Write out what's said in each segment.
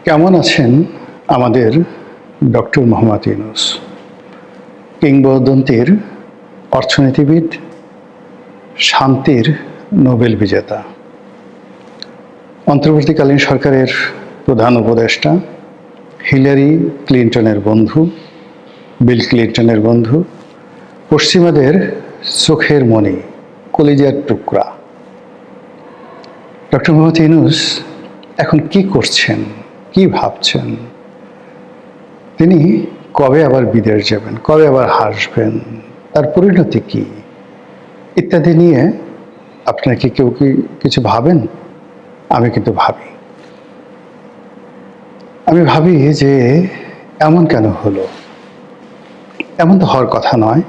কেমন আছেন আমাদের ডক্টর মোহাম্মদ ইউনূস, কিংবদন্তির অর্থনীতিবিদ, শান্তির নোবেল বিজেতা, অন্তর্বর্তীকালীন সরকারের প্রধান উপদেষ্টা, হিলারি ক্লিন্টনের বন্ধু, বিল ক্লিন্টনের বন্ধু, পশ্চিমাদের চোখের মণি, কলিজার টুকরা ডক্টর মোহাম্মদ ইউনূস এখন কি করছেন, কি ভাবছেন? তিনি কবে আবার বিদেশ যাবেন, কবে আবার হাসবেন, তার পরিণতি কি ইত্যাদি নিয়ে আপনারা কি কেউ কি কিছু ভাবেন? আমি কিন্তু ভাবি যে এমন কেন হলো? এমন তো হওয়ার কথা নয়।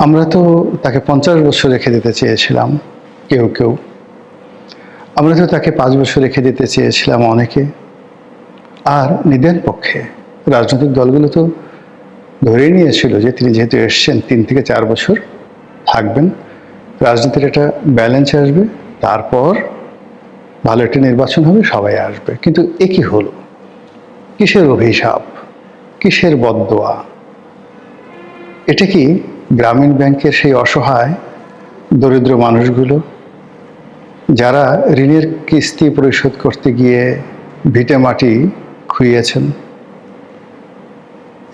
আমরা তো তাকে 50 বছর রেখে দিতে চেয়েছিলাম কেউ, আমরা তো তাকে 5 বছর রেখে দিতে চেয়েছিলাম অনেকে। আর নিদেন পক্ষে রাজনৈতিক দলগুলো তো ধরেই নিয়েছিল যে তিনি যেহেতু এসছেন 3 থেকে 4 বছর থাকবেন, রাজনীতির একটা ব্যালেন্স আসবে, তারপর ভালো একটা নির্বাচন হবে, সবাই আসবে। কিন্তু এ কি হলো? কিসের অভিশাপ, কিসের বদদোয়া? এটা কি গ্রামীণ ব্যাংকের সেই অসহায় দরিদ্র মানুষগুলো যারা ঋণের কিস্তি পরিশোধ করতে গিয়ে ভিটে মাটি খুইয়েছেন,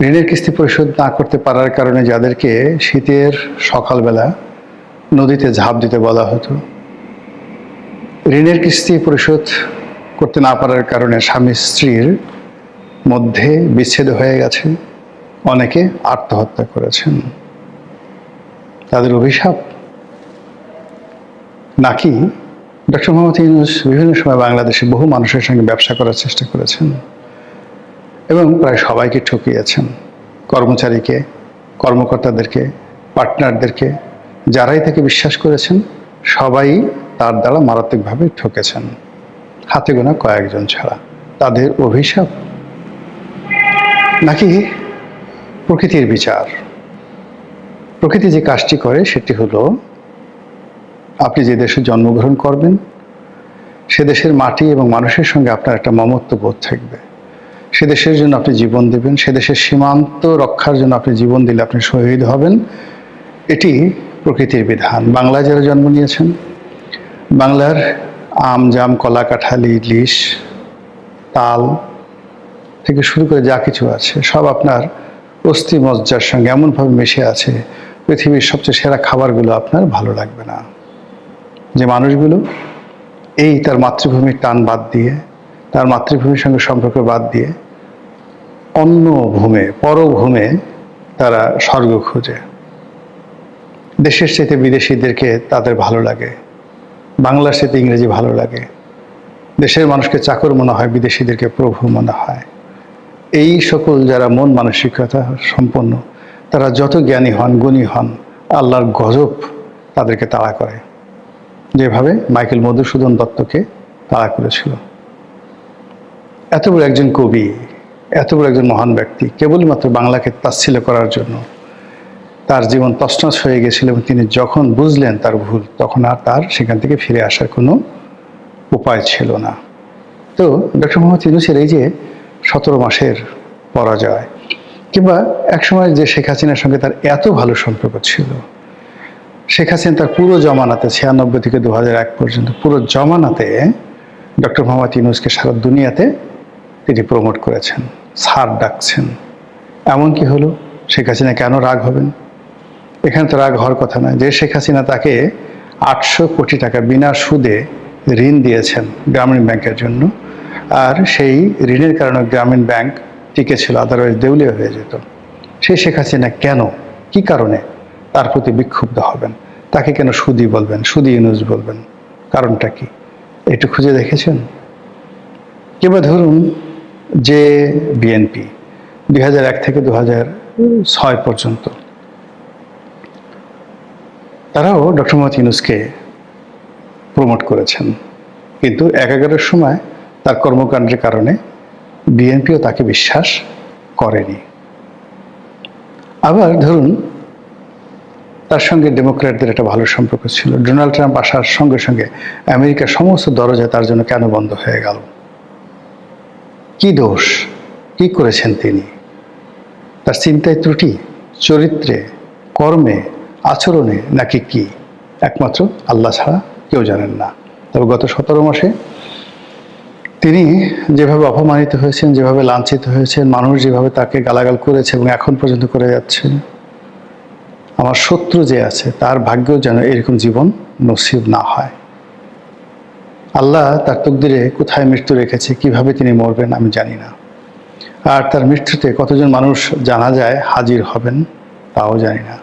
ঋণের কিস্তি পরিশোধ না করতে পারার কারণে যাদেরকে শীতের সকালবেলা নদীতে ঝাঁপ দিতে বলা হতো, ঋণের কিস্তি পরিশোধ করতে না পারার কারণে স্বামী স্ত্রীর মধ্যে বিচ্ছেদ হয়ে গেছে, অনেকে আত্মহত্যা করেছেন, তাদের অভিশাপ? নাকি ডক্টর মোহাম্মদ ইউনূস বিভিন্ন সময় বাংলাদেশে বহু মানুষের সঙ্গে ব্যবসা করার চেষ্টা করেছেন এবং প্রায় সবাইকে ঠকিয়েছেন, কর্মচারীকে, কর্মকর্তাদেরকে, পার্টনারদেরকে, যারাই তাকে বিশ্বাস করেছেন সবাই তার দ্বারা মারাত্মকভাবে ঠকেছেন, হাতে গোনা কয়েকজন ছাড়া? তাদের অভিশাপ? নাকি প্রকৃতির বিচার? প্রকৃতি যে কাজটি করে সেটি হলো, আপনি যে দেশে জন্মগ্রহণ করবেন সে দেশের মাটি এবং মানুষের সঙ্গে আপনার একটা মমত্ব বোধ থাকবে, সে দেশের জন্য আপনি জীবন দেবেন, সে দেশের সীমান্ত রক্ষার জন্য আপনি জীবন দিলে আপনি শহীদ হবেন। এটি প্রকৃতির বিধান। বাংলায় যারা জন্ম নিয়েছেন, বাংলার আম, জাম, কলা, কাঁঠাল, ইলিশ, তাল থেকে শুরু করে যা কিছু আছে সব আপনার অস্থি মজ্জার সঙ্গে এমনভাবে মিশে আছে, পৃথিবীর সবচেয়ে সেরা খাবারগুলো আপনার ভালো লাগবে না। যে মানুষগুলো এই তার মাতৃভূমির টান বাদ দিয়ে, তার মাতৃভূমির সঙ্গে সম্পর্ক বাদ দিয়ে অন্য ভূমে, পরভূমে তারা স্বর্গ খোঁজে, দেশের চাইতে বিদেশিদেরকে তাদের ভালো লাগে, বাংলার সাথে ইংরেজি ভালো লাগে, দেশের মানুষকে চাকর মনে হয়, বিদেশিদেরকে প্রভু মনে হয়। এই সকল যারা মন মানসিকতা সম্পন্ন, তারা যত জ্ঞানী হন, গুণী হন, আল্লাহর গজব তাদেরকে তাড়া করে, যেভাবে মাইকেল মধুসূদন দত্তকে তাড়া করেছিল। এত বড় একজন কবি, এত বড় একজন মহান ব্যক্তি, কেবলমাত্র বাংলাকে তাচ্ছিল্য করার জন্য তার জীবন তছনছ হয়ে গেছিল এবং তিনি যখন বুঝলেন তার ভুল, তখন আর তার সেখান থেকে ফিরে আসার কোনো উপায় ছিল না। তো ডক্টর মোহাম্মদ ইউনূসের এই যে 17 মাসের পরাজয়, কিংবা একসময় যে শেখ হাসিনার সঙ্গে তার এত ভালো সম্পর্ক ছিল, শেখ হাসিনা তার পুরো জমানাতে 96 থেকে 2001 পর্যন্ত পুরো জমানাতে ডক্টর মোহাম্মদ ইউনূসকে সারা দুনিয়াতে তিনি প্রমোট করেছেন, স্যার ডাকছেন। এমন কি হলো? শেখ হাসিনা কেন রাগ হবেন? এখানে তো রাগ হওয়ার কথা নয়। যে শেখ হাসিনা তাকে 800 কোটি টাকা বিনা সুদে ঋণ দিয়েছেন গ্রামীণ ব্যাংকের জন্য, আর সেই ঋণের কারণে গ্রামীণ ব্যাংক টিকে ছিল, আদারওয়াইজ দেউলিয়া হয়ে যেত, সেই শেখ হাসিনা কেন, কি কারণে তার প্রতি বিক্ষুব্ধ হবেন? তাকে কেন সুদী বলবেন, সুদী ইউনূস বলবেন? কারণটা কি? একটু খুঁজে দেখেছেন? কিংবা ধরুন যে বিএনপি 2001 থেকে 2006 পর্যন্ত তারাও ডক্টর মোহাম্মদ ইউনূসকে প্রমোট করেছেন, কিন্তু 11-এর সময় তার কর্মকাণ্ডের কারণে বিএনপিও তাকে বিশ্বাস করেনি। আবার ধরুন তার সঙ্গে ডেমোক্র্যাটদের একটা ভালো সম্পর্ক ছিল, ডোনাল্ড ট্রাম্প আসার সঙ্গে সঙ্গে আমেরিকার সমস্ত দরজা তার জন্য কেন বন্ধ হয়ে গেল? কি দোষ, কি করেছেন তিনি? তার চিন্তায় ত্রুটি, চরিত্রে, কর্মে, আচরণে, নাকি কি? একমাত্র আল্লাহ ছাড়া কেউ জানেন না। তবে গত 17 মাসে তিনি যেভাবে অপমানিত হয়েছেন, যেভাবে লাঞ্ছিত হয়েছেন, মানুষ যেভাবে তাকে গালাগাল করেছে এবং এখন পর্যন্ত করে যাচ্ছে, আমার শত্রু যে আছে তার ভাগ্যেও যেন এরকম জীবন নসিব না হয়। আল্লাহ তার তকদিরে কোথায় মৃত্যু রেখেছে, কিভাবে তিনি মরবেন আমি জানি না। আর তার মৃত্যুতে কতজন মানুষ জানাজায় হাজির হবেন তাও জানি না।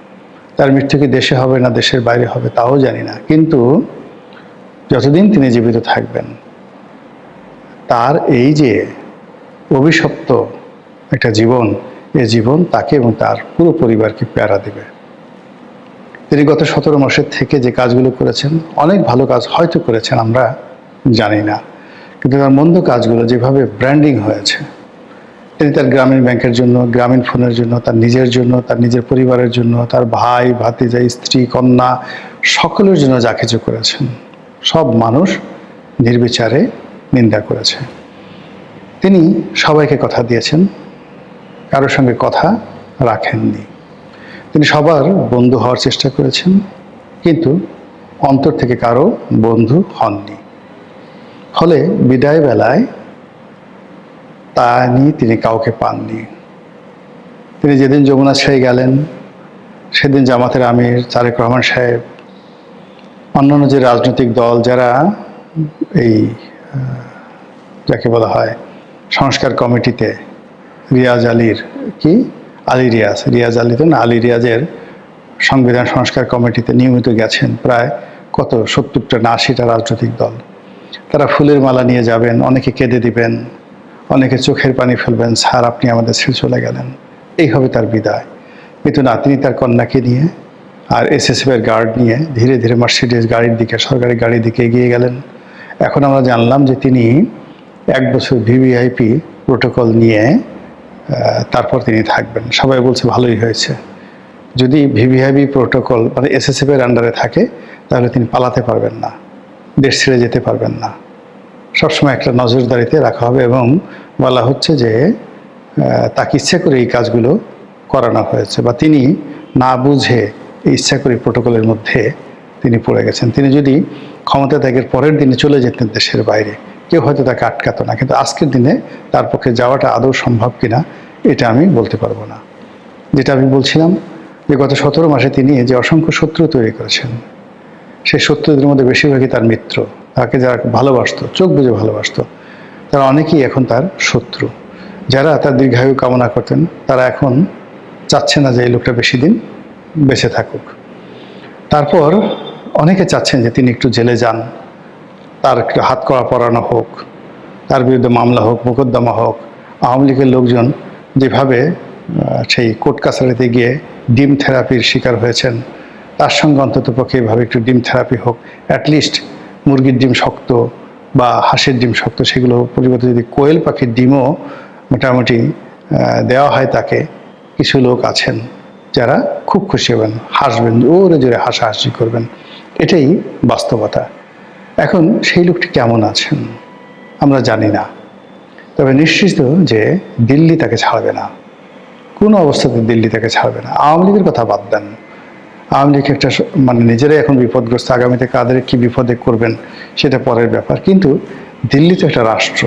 তার মৃত্যু কি দেশে হবে না দেশের বাইরে হবে তাও জানি না। কিন্তু যতদিন তিনি জীবিত থাকবেন, তার এই যে অভিশপ্ত একটা জীবন, এই জীবন তাকে এবং তার পুরো পরিবারকে প্যারা দেবে। তিনি গত 17 মাসের থেকে যে কাজগুলো করেছেন, অনেক ভালো কাজ হয়তো করেছেন, আমরা জানি না। কিন্তু তার মন্দ কাজগুলো যেভাবে ব্র্যান্ডিং হয়েছে, তিনি তার গ্রামীণ ব্যাংকের জন্য, গ্রামীণ ফোনের জন্য, তার নিজের জন্য, তার নিজের পরিবারের জন্য, তার ভাই ভাতিজা, স্ত্রী, কন্যা, সকলের জন্য যা কিছু করেছেন, সব মানুষ নির্বিচারে নিন্দা করেছে। তিনি সবাইকে কথা দিয়েছেন, কারোর সঙ্গে কথা রাখেননি। তিনি সবার বন্ধু হওয়ার চেষ্টা করেছেন, কিন্তু অন্তর থেকে কারো বন্ধু হননি। ফলে বিদায় বেলায় তা নিয়ে তিনি কাউকে পাননি। তিনি যেদিন যমুনা ছেড়ে গেলেন, সেদিন জামাতের আমির তারেক রহমান সাহেব, অন্যান্য যে রাজনৈতিক দল যারা এই যাকে বলা হয় সংস্কার কমিটিতে, রিয়াজ আলীর কি আলী রিয়াজ আলী তো না, আলী রিয়াজের সংবিধান সংস্কার কমিটিতে নিয়মিত গেছেন প্রায় কত 70টা না 80টা রাজনৈতিক দল। তারা ফুলের মালা নিয়ে যাবেন, অনেকে কেঁদে দিবেন, অনেকে চোখের পানি ফেলবেন, স্যার আপনি আমাদের ছেড়ে চলে গেলেন, এই হবে তার বিদায়। কিন্তু না, তিনি তার কন্যাকে নিয়ে আর এসএসএফের গার্ড নিয়ে ধীরে ধীরে মার্সিডিজ গাড়ির দিকে, সরকারি গাড়ির দিকে এগিয়ে গেলেন। এখন আমরা জানলাম যে তিনি 1 বছর ভিভিআইপি প্রোটোকল নিয়ে তারপর তিনি থাকবেন। সবাই বলছে ভালোই হয়েছে। যদি ভিভিআইপি প্রোটোকল মানে এসএসএফের আন্ডারে থাকে, তাহলে তিনি পালাতে পারবেন না, দেশ ছেড়ে যেতে পারবেন না। সবসময় একটা নজরদারিতে রাখা হবে এবং বলা হচ্ছে যে তাকে ইচ্ছা করে এই কাজগুলো করানো হয়েছে, বা তিনি না বুঝে ইচ্ছা করে প্রোটোকলের মধ্যে তিনি পড়ে গেছেন। তিনি যদি ক্ষমতা ত্যাগের পরের দিনে চলে যেতেন দেশের বাইরে, কেউ হয়তো তাকে আটকাতো না। কিন্তু আজকের দিনে তার পক্ষে যাওয়াটা আদৌ সম্ভব কিনা এটা আমি বলতে পারবো না। যেটা আমি বলছিলাম যে গত 17 মাসে তিনি যে অসংখ্য শত্রু তৈরি করেছেন, সেই শত্রুদের মধ্যে বেশিরভাগই তার মিত্র। তাকে যারা ভালোবাসতো, চোখ বুঝে ভালোবাসতো, তারা অনেকেই এখন তার শত্রু। যারা তার দীর্ঘায়ু কামনা করতেন, তারা এখন চাচ্ছে না যে এই লোকটা বেশি দিন বেঁচে থাকুক। তারপর অনেকে চাচ্ছেন যে তিনি একটু জেলে যান, তার একটু হাত কড়া পরানো হোক, তার বিরুদ্ধে মামলা হোক, মোকদ্দমা হোক। আওয়ামী লীগের লোকজন যেভাবে সেই কোর্ট কাছারিতে গিয়ে ডিম থেরাপির শিকার হয়েছেন, তার সঙ্গে অন্তত পক্ষে এভাবে একটু ডিম থেরাপি হোক। অ্যাটলিস্ট মুরগির ডিম শক্ত বা হাঁসের ডিম শক্ত, সেগুলো পরিবর্তে যদি কোয়েল পাখির ডিমও মোটামুটি দেওয়া হয় তাকে, কিছু লোক আছেন যারা খুব খুশি হবেন, হাসবেন, জোরে জোরে হাসাহাসি করবেন। এটাই বাস্তবতা। এখন সেই লোকটি কেমন আছেন আমরা জানি না, তবে নিশ্চিত যে দিল্লি তাকে ছাড়বে না, কোনো অবস্থাতে দিল্লি তাকে ছাড়বে না। আওয়ামী লীগের কথা বাদ দেন, আওয়ামী লীগ একটা মানে নিজেরাই এখন বিপদগ্রস্ত, আগামীতে কাদের কি বিপদে করবেন সেটা পরের ব্যাপার। কিন্তু দিল্লি তো একটা রাষ্ট্র,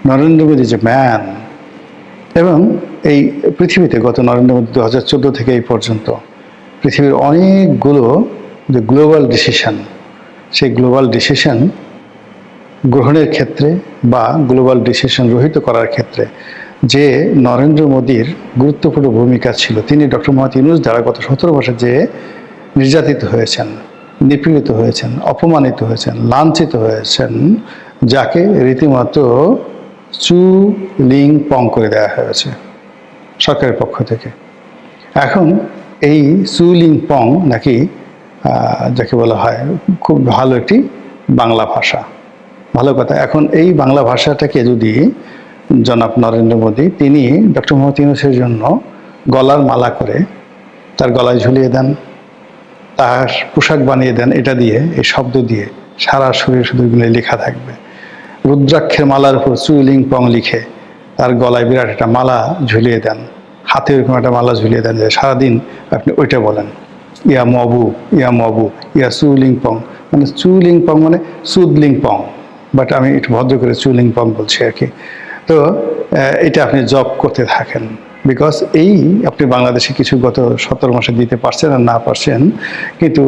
নরেন্দ্র মোদী যে ম্যান। এবং এই পৃথিবীতে গত নরেন্দ্র মোদী 2014 থেকে এই পর্যন্ত পৃথিবীর অনেকগুলো যে গ্লোবাল ডিসিশন, সেই গ্লোবাল ডিসিশন গ্রহণের ক্ষেত্রে বা গ্লোবাল ডিসিশন রহিত করার ক্ষেত্রে যে নরেন্দ্র মোদীর গুরুত্বপূর্ণ ভূমিকা ছিল, তিনি ডক্টর মোহাম্মদ ইউনূস দ্বারা গত 17 বছর যে নির্যাতিত হয়েছেন, নিপীড়িত হয়েছেন, অপমানিত হয়েছেন, লাঞ্ছিত হয়েছেন, যাকে রীতিমতো চু লিং পং করে দেওয়া হয়েছে সরকারের পক্ষ থেকে। এখন এই চু লিং পং নাকি যাকে বলা হয় খুব ভালো একটি বাংলা ভাষা, ভালো কথা। এখন এই বাংলা ভাষাটাকে যদি জনাব নরেন্দ্র মোদী তিনি ডক্টর মোহাম্মদ ইউনূসের জন্য গলার মালা করে তার গলায় ঝুলিয়ে দেন, তার পোশাক বানিয়ে দেন, এটা দিয়ে, এই শব্দ দিয়ে সারা শরীর শুধু এগুলো লেখা থাকবে। রুদ্রাক্ষের মালার উপর চু লিং পং লিখে তার গলায় বিরাট একটা মালা ঝুলিয়ে দেন, হাতে ওইরকম একটা মালা ঝুলিয়ে দেন যে সারাদিন আপনি ওইটা বলেন, ইয়া মবু, ইয়া মবু, ইয়া সুলিংপং, মানে চুলিংপং মানে সুদলিংপং, বাট আমি একটু ভদ্র করে চুলিংপং বলছি আর কি। তো এটা আপনি জব করতে থাকেন, বিকজ এই আপনি বাংলাদেশে কিছু গত 17 মাসে দিতে পারছেন আর না পারছেন, কিন্তু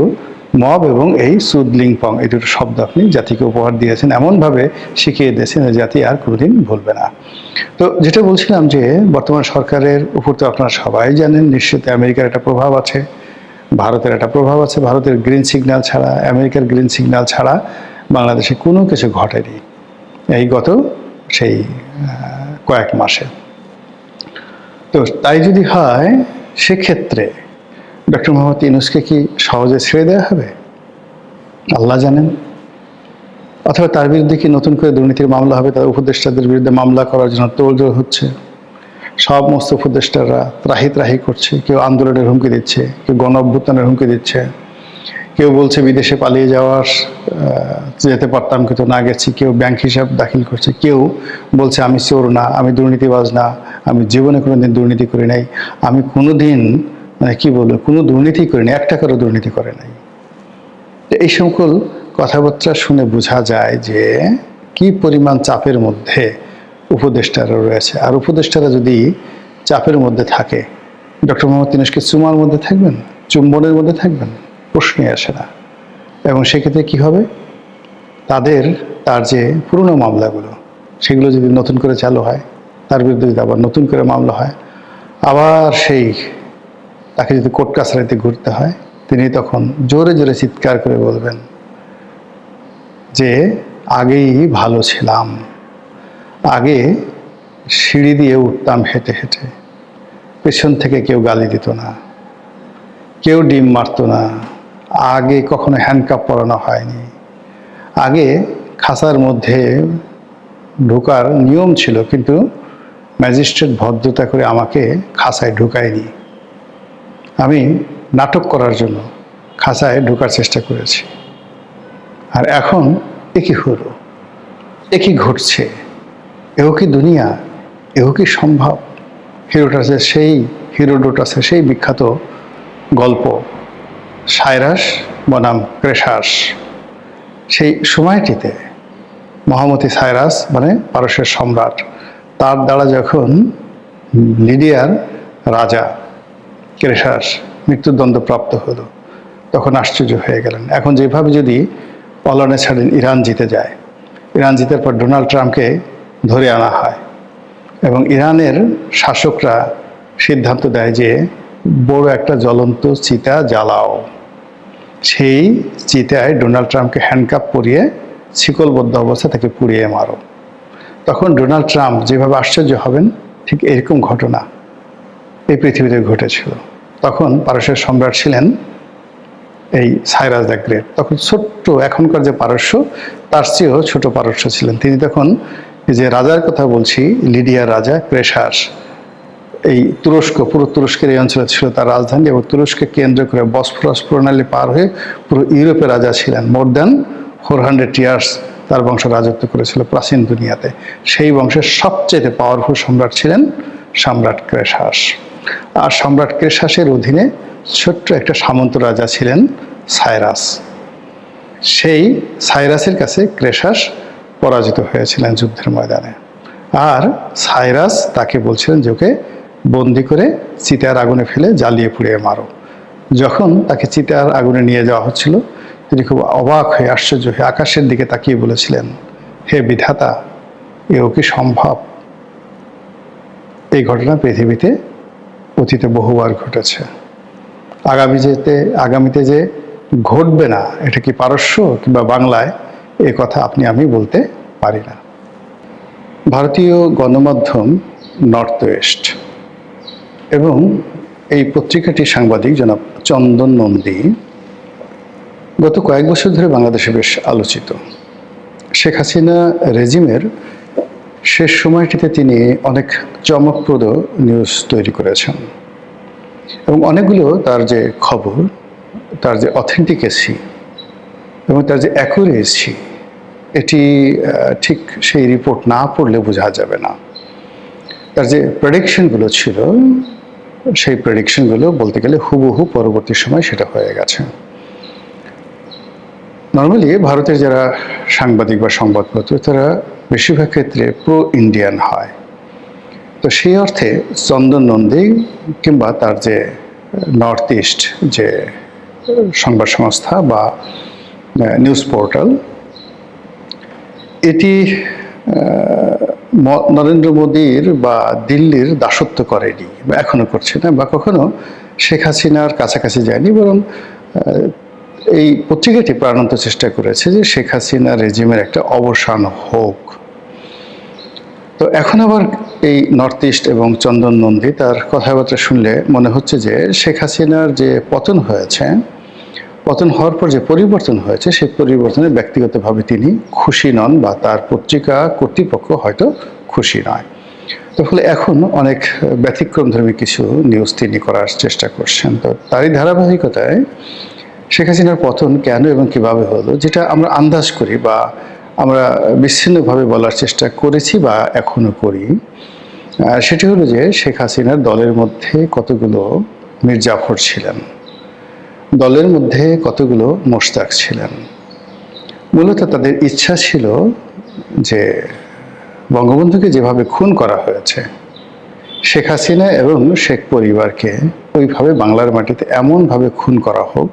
মব এবং এই সুদলিংপং এই দুটো শব্দ আপনি জাতিকে উপহার দিয়েছেন, এমনভাবে শিখিয়ে দিয়েছেন জাতি আর কোনোদিন ভুলবে না। তো যেটা বলছিলাম যে বর্তমান সরকারের উপর তো আপনারা সবাই জানেন নিশ্চিত আমেরিকার একটা প্রভাব আছে, ভারতের একটা প্রভাব আছে। ভারতের গ্রিন সিগন্যাল ছাড়া, আমেরিকার গ্রিন সিগন্যাল ছাড়া বাংলাদেশে কোনো কিছু ঘটেনি এই গত সেই কয়েক মাসে। তো তাই যদি হয় সেক্ষেত্রে ডক্টর মোহাম্মদ ইউনূসকে কি সহজে ছেড়ে দেওয়া হবে? আল্লাহ জানেন। অথবা তার বিরুদ্ধে কি নতুন করে দুর্নীতির মামলা হবে? তার উপদেষ্টাদের বিরুদ্ধে মামলা করার জন্য তোড়জোড় হচ্ছে। সমস্ত উপদেষ্টারা ত্রাহি ত্রাহি করছে, কেউ আন্দোলনের হুমকি দিচ্ছে, কেউ গণ অভ্যুত্থানের হুমকি দিচ্ছে, কেউ বলছে বিদেশে পালিয়ে যাওয়ার যেতে পারতাম কিন্তু না গেছি, কেউ ব্যাংক হিসাব দাখিল করছে, কেউ বলছে আমি চোর না, আমি দুর্নীতিবাজ না, আমি জীবনে কোনোদিন দুর্নীতি করি নাই, আমি কোনোদিন মানে কি বলবো কোনো দুর্নীতি করিনি, এক টাকারও দুর্নীতি করে নাই। এই সকল কথাবার্তা শুনে বোঝা যায় যে কি পরিমাণ চাপের মধ্যে উপদেষ্টারা রয়েছে। আর উপদেষ্টারা যদি চাপের মধ্যে থাকে, ডক্টর মোহাম্মদ ইউনূসকে চুমার মধ্যে থাকবেন, চুম্বনের মধ্যে থাকবেন, প্রশ্নই আসে না। এবং সেক্ষেত্রে কি হবে, তার যে পুরনো মামলাগুলো সেগুলো যদি নতুন করে চালু হয়, তার বিরুদ্ধে যদি আবার নতুন করে মামলা হয়, আবার তাকে যদি কোর্ট কাছারিতে ঘুরতে হয়, তিনি তখন জোরে জোরে চিৎকার করে বলবেন যে আগেই ভালো ছিলাম, আগে সিঁড়ি দিয়ে উঠতাম হেঁটে হেঁটে, পেছন থেকে কেউ গালি দিত না, কেউ ডিম মারতো না, আগে কখনো হ্যান্ডকাপ পরানো হয়নি, আগে খাঁচার মধ্যে ঢোকার নিয়ম ছিল কিন্তু ম্যাজিস্ট্রেট ভদ্রতা করে আমাকে খাঁচায় ঢুকায়নি, আমি নাটক করার জন্য খাঁচায় ঢোকার চেষ্টা করেছি, আর এখন একই হলো, একই ঘটছে, এও কি দুনিয়া, এও কি সম্ভব? হিরোডোটাসের সেই বিখ্যাত গল্প সাইরাস বনাম ক্রেশাস, সেই সময়টিতে মহামতি সাইরাস মানে পারস্যের সম্রাট, তার দ্বারা যখন লিডিয়ার রাজা ক্রেশাস মৃত্যুদণ্ড প্রাপ্ত হলো, তখন আশ্চর্য হয়ে গেলেন। এখন যেভাবে যদি পলানে ছাড়েন ইরান জিতে যায়, ইরান জিতার পর ডোনাল্ড ট্রাম্পকে ধরে আনা হয় এবং ইরানের শাসকরা সিদ্ধান্ত দেয় যে বড় একটা জ্বলন্ত চিতা জ্বালাও, সেই চিতায় ডোনাল্ড ট্রাম্পকে হ্যান্ডকাপ পরিয়ে শিকলবদ্ধ অবস্থায় তাকে পুড়িয়ে মারো। তখন ডোনাল্ড ট্রাম্প যেভাবে আশ্চর্য হবেন, ঠিক এরকম ঘটনা এই পৃথিবীতে ঘটেছিল। তখন পারস্যের সম্রাট ছিলেন এই সাইরাস দ্য গ্রেট। তখন ছোট্ট, এখনকার যে পারস্য তার চেয়েও ছোট পারস্য ছিলেন তিনি। তখন এই যে রাজার কথা বলছি, লিডিয়ার রাজা ক্রেশাস, এই তুরস্ক, পুরো তুরস্কের এই অঞ্চলে ছিল তার রাজধানী, এবং তুরস্ককে কেন্দ্র করে বসফরাস প্রণালী পার হয়ে পুরো ইউরোপের রাজা ছিলেন। মোর দ্যান 400 ইয়ার্স তার বংশ রাজত্ব করেছিল প্রাচীন দুনিয়াতে। সেই বংশের সবচেয়ে পাওয়ারফুল সম্রাট ছিলেন সম্রাট ক্রেশাস। আর সম্রাট ক্রেশাসের অধীনে ছোট্ট একটা সামন্ত রাজা ছিলেন সাইরাস। সেই সাইরাসের কাছে ক্রেশাস পরাজিত হয়েছিলেন যুদ্ধের ময়দানে। আর সাইরাস তাকে বলছিলেন যে ওকে বন্দি করে চিতার আগুনে ফেলে জ্বালিয়ে পুড়িয়ে মারো। যখন তাকে চিতার আগুনে নিয়ে যাওয়া হচ্ছিল, তিনি খুব অবাক হয়ে আশ্চর্য হয়ে আকাশের দিকে তাকিয়ে বলেছিলেন, হে বিধাতা, এও কি সম্ভব? এই ঘটনা পৃথিবীতে অতীতে বহুবার ঘটেছে, আগামীতে যে ঘটবে না, এটা কি পারস্য কিংবা বাংলায়, এ কথা আপনি আমি বলতে পারি না। ভারতীয় গণমাধ্যম নর্থ ওয়েস্ট এবং এই পত্রিকাটির সাংবাদিক জনাব চন্দন নন্দী গত কয়েক বছর ধরে বাংলাদেশে বেশ আলোচিত। শেখ হাসিনা রেজিমের শেষ সময়টিতে তিনি অনেক চমকপ্রদ নিউজ তৈরি করেছেন এবং অনেকগুলো তার যে খবর, তার যে অথেন্টিকেসি এবং তার যে অ্যাকুরেসি, এটি ঠিক সেই রিপোর্ট না পড়লে বোঝা যাবে না। তার যে প্রেডিকশনগুলো ছিল সেই প্রেডিকশনগুলো বলতে গেলে হুবহু পরবর্তী সময় সেটা হয়ে গেছে। নর্মালি ভারতের যারা সাংবাদিক বা সংবাদপত্র তারা বেশিরভাগ ক্ষেত্রে প্রো ইন্ডিয়ান হয়। তো সেই অর্থে চন্দন নন্দী কিংবা তার যে নর্থ ইস্ট যে সংবাদ সংস্থা বা নিউজ পোর্টাল, এটি নরেন্দ্র মোদীর বা দিল্লির দাসত্ব করেনি বা এখনো করছে না, বা কখনো শেখ হাসিনার কাছাকাছি যায়নি, বরং এই পত্রিকাটি প্রাণান্ত চেষ্টা করেছে যে শেখ হাসিনা রেজিমের একটা অবসান হোক। তো এখন আবার এই নর্থ ইস্ট এবং চন্দন নন্দী তার কথাবার্তা শুনলে মনে হচ্ছে যে শেখ হাসিনার যে পতন হয়েছে, পতন হওয়ার পর যে পরিবর্তন হয়েছে সেই পরিবর্তনে ব্যক্তিগতভাবে তিনি খুশি নন বা তার পত্রিকা কর্তৃপক্ষ হয়তো খুশি নয়। তো ফলে এখন অনেক ব্যতিক্রমধর্মী কিছু নিউজ তিনি করার চেষ্টা করছেন। তো তারই ধারাবাহিকতায় শেখ হাসিনার পতন কেন এবং কিভাবে হলো, যেটা আমরা আন্দাজ করি বা আমরা বিচ্ছিন্নভাবে বলার চেষ্টা করেছি বা এখনো করি, সেটি হলো যে শেখ হাসিনার দলের মধ্যে কতগুলো মীর জাফর ছিলেন, দলের মধ্যে কতগুলো মোশতাক ছিলেন। মূলত তাদের ইচ্ছা ছিল যে বঙ্গবন্ধুকে যেভাবে খুন করা হয়েছে, শেখ হাসিনা এবং শেখ পরিবারকে ওইভাবে বাংলার মাটিতে এমনভাবে খুন করা হোক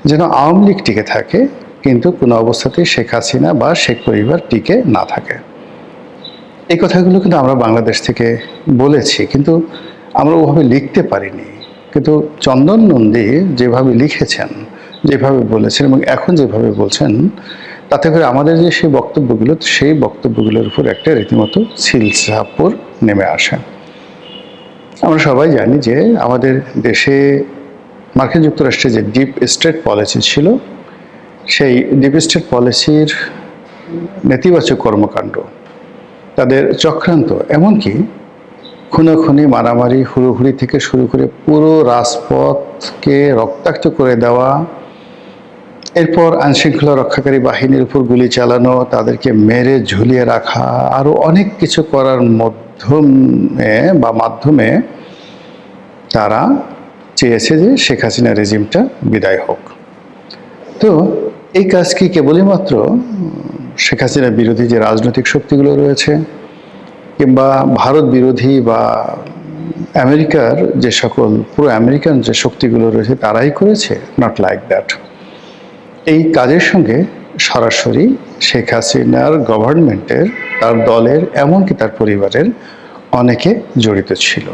যেন আওয়ামী লীগ টিকে থাকে, কিন্তু কোনো অবস্থাতেই শেখ হাসিনা বা শেখ পরিবার টিকে না থাকে। এই কথাগুলো কিন্তু আমরা বাংলাদেশ থেকে বলেছি, কিন্তু আমরা ওভাবে লিখতে পারিনি। কিন্তু চন্দন নন্দী যেভাবে লিখেছেন, যেভাবে বলেছেন এবং এখন যেভাবে বলছেন, তাতে করে আমাদের যে সেই বক্তব্যগুলো, সেই বক্তব্যগুলোর উপর একটা রীতিমতো সিলসাপুর নেমে আসে। আমরা সবাই জানি যে আমাদের দেশে মার্কিন যুক্তরাষ্ট্রে যে ডিপ স্টেট পলিসি ছিল, সেই ডিপ স্টেট পলিসির নেতিবাচক কর্মকাণ্ড, তাদের চক্রান্ত, এমনকি খুনাখুনি, মারামারি, হুড়োহুড়ি থেকে শুরু করে পুরো রাজপথকে রক্তাক্ত করে দেওয়া, এরপর আইনশৃঙ্খলা রক্ষাকারী বাহিনীর উপর গুলি চালানো, তাদেরকে মেরে ঝুলিয়ে রাখা, আরও অনেক কিছু করার মাধ্যমে তারা চেয়েছে যে শেখ হাসিনা রেজিমটা বিদায় হোক। তো এই কাজ কি কেবলই মাত্র শেখ হাসিনা বিরোধী যে রাজনৈতিক শক্তিগুলো রয়েছে কিংবা ভারত বিরোধী বা আমেরিকার যে সকল পুরো আমেরিকান যে শক্তিগুলো রয়েছে তারাই করেছে? Not like that. এই কাজের সঙ্গে সরাসরি শেখ হাসিনার গভর্নমেন্টের, তার দলের, এমনকি তার পরিবারের অনেকে জড়িত ছিল।